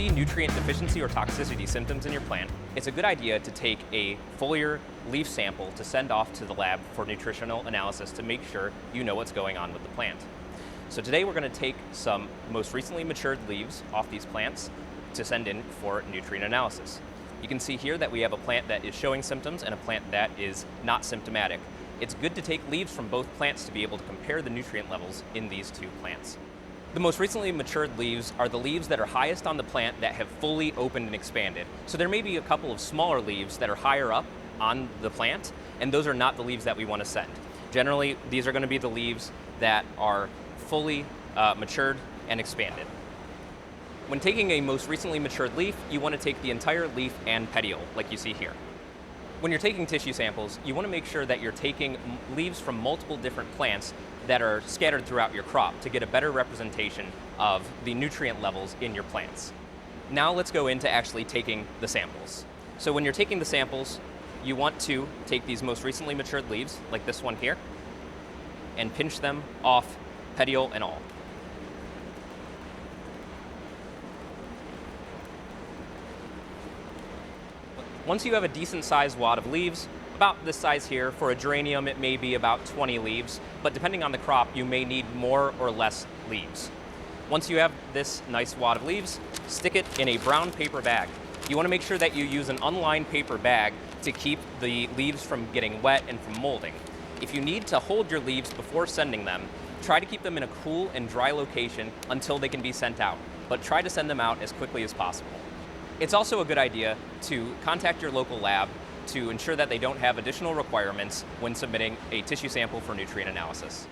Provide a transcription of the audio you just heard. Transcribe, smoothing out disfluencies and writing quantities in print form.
see nutrient deficiency or toxicity symptoms in your plant, it's a good idea to take a foliar leaf sample to send off to the lab for nutritional analysis to make sure you know what's going on with the plant. So today we're going to take some most recently matured leaves off these plants to send in for nutrient analysis. You can see here that we have a plant that is showing symptoms and a plant that is not symptomatic. It's good to take leaves from both plants to be able to compare the nutrient levels in these two plants. The most recently matured leaves are the leaves that are highest on the plant that have fully opened and expanded. So there may be a couple of smaller leaves that are higher up on the plant, and those are not the leaves that we want to send. Generally, these are going to be the leaves that are fully matured and expanded. When taking a most recently matured leaf, you want to take the entire leaf and petiole, like you see here. When you're taking tissue samples, you want to make sure that you're taking leaves from multiple different plants that are scattered throughout your crop to get a better representation of the nutrient levels in your plants. Now let's go into actually taking the samples. So when you're taking the samples, you want to take these most recently matured leaves, like this one here, and pinch them off, petiole and all. Once you have a decent sized wad of leaves, about this size here, for a geranium it may be about 20 leaves, but depending on the crop you may need more or less leaves. Once you have this nice wad of leaves, stick it in a brown paper bag. You want to make sure that you use an unlined paper bag to keep the leaves from getting wet and from molding. If you need to hold your leaves before sending them, try to keep them in a cool and dry location until they can be sent out, but try to send them out as quickly as possible. It's also a good idea to contact your local lab to ensure that they don't have additional requirements when submitting a tissue sample for nutrient analysis.